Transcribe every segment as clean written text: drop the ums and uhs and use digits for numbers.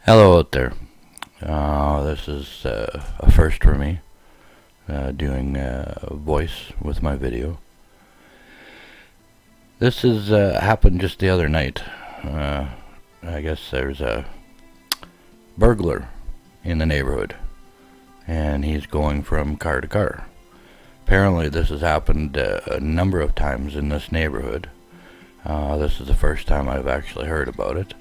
Hello out there. This is a first for me, doing voice with my video. This has happened just the other night. I guess there's a burglar in the neighborhood, and he's going from car to car. Apparently this has happened a number of times in this neighborhood. This is the first time I've actually heard about it.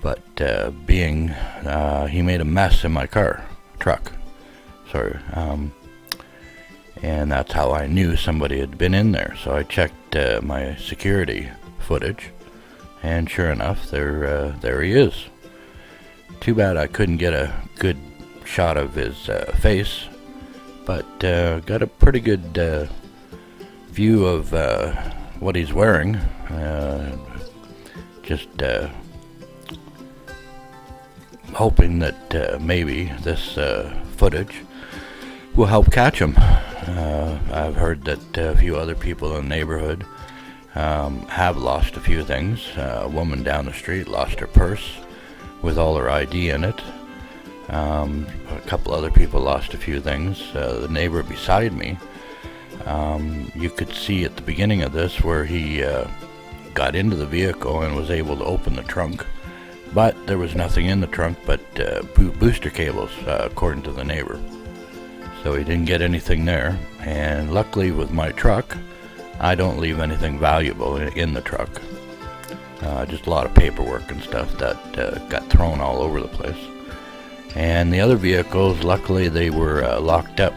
But he made a mess in my truck, and that's how I knew somebody had been in there. So I checked my security footage, and sure enough, there he is. Too bad I couldn't get a good shot of his face, but got a pretty good view of what he's wearing. Hoping that maybe this footage will help catch him. I've heard that a few other people in the neighborhood have lost a few things. A woman down the street lost her purse with all her ID in it. A couple other people lost a few things. The neighbor beside me, you could see at the beginning of this where he got into the vehicle and was able to open the trunk. But there was nothing in the trunk but booster cables, according to the neighbor. So he didn't get anything there. And luckily with my truck, I don't leave anything valuable in the truck. Just a lot of paperwork and stuff that got thrown all over the place. And the other vehicles, luckily they were locked up.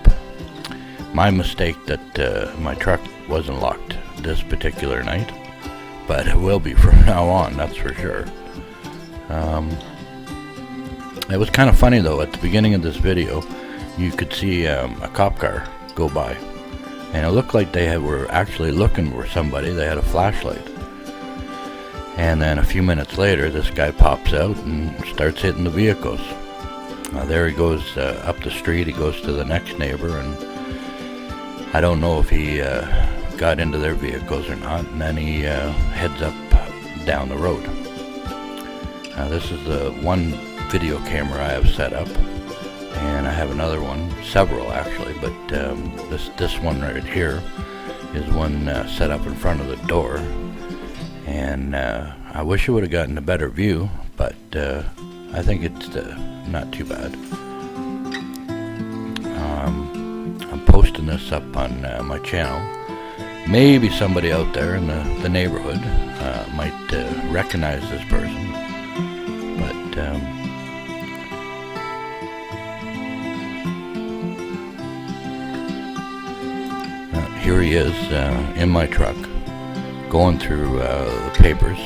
My mistake that my truck wasn't locked this particular night. But it will be from now on, that's for sure. It was kind of funny though. At the beginning of this video, you could see a cop car go by, and it looked like they were actually looking for somebody. They had a flashlight, and then a few minutes later, this guy pops out and starts hitting the vehicles. There he goes up the street. He goes to the next neighbor, and I don't know if he got into their vehicles or not. And then he heads up down the road. This is the one video camera I have set up, and I have another one, several actually, but this one right here is one set up in front of the door, and I wish I would have gotten a better view, but I think it's not too bad. I'm posting this up on my channel. Maybe somebody out there in the neighborhood might recognize this person. Here he is in my truck, going through the papers.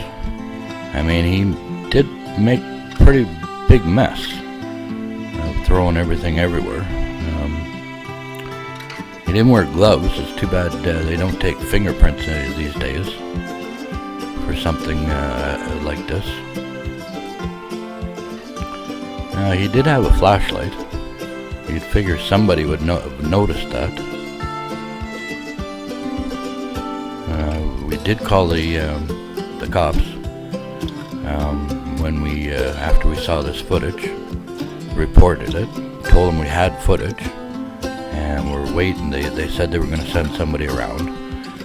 I mean, he did make a pretty big mess, throwing everything everywhere. He didn't wear gloves. It's too bad they don't take fingerprints these days for something like this. He did have a flashlight. You'd figure somebody would have noticed that. We did call the cops when after we saw this footage, reported it, told them we had footage, and we're waiting. They said they were going to send somebody around.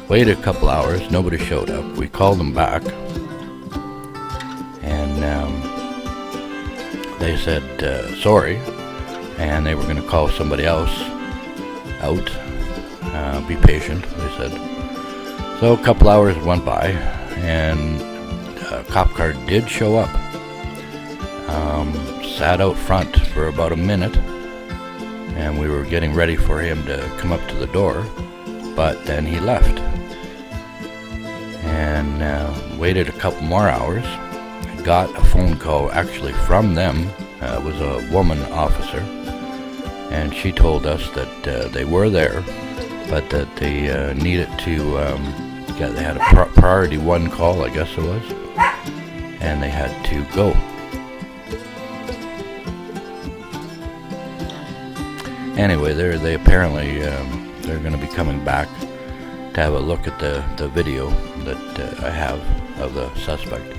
Waited a couple hours. Nobody showed up. We called them back, and they said sorry, and they were going to call somebody else out. Be patient, they said. So a couple hours went by, and a cop car did show up. Sat out front for about a minute, and we were getting ready for him to come up to the door, but then he left. And waited a couple more hours. Got a phone call actually from them. It was a woman officer, and she told us that they were there, but that they needed to they had a priority 1 call, I guess it was, and they had to go. Anyway, they apparently they're going to be coming back to have a look at the video that I have of the suspect.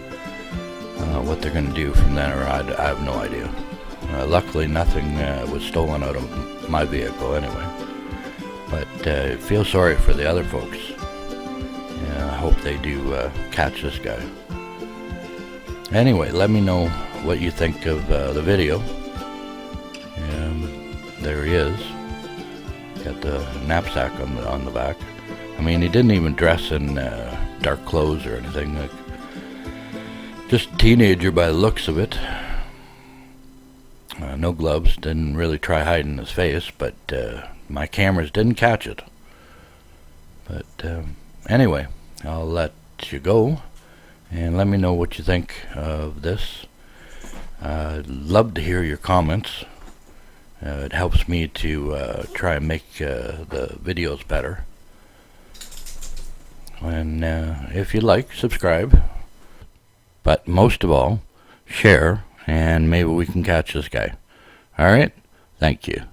What they're going to do from then, or I have no idea. Luckily, nothing was stolen out of my vehicle anyway. But feel sorry for the other folks. I hope they do catch this guy. Anyway, let me know what you think of the video. There he is. Got the knapsack on the back. I mean, he didn't even dress in dark clothes or anything. Like, just a teenager by the looks of it. No gloves. Didn't really try hiding his face, but my cameras didn't catch it. But anyway, I'll let you go, and let me know what you think of this. I'd love to hear your comments. It helps me to try and make the videos better. And if you like, subscribe. But most of all, share, and maybe we can catch this guy. Alright? Thank you.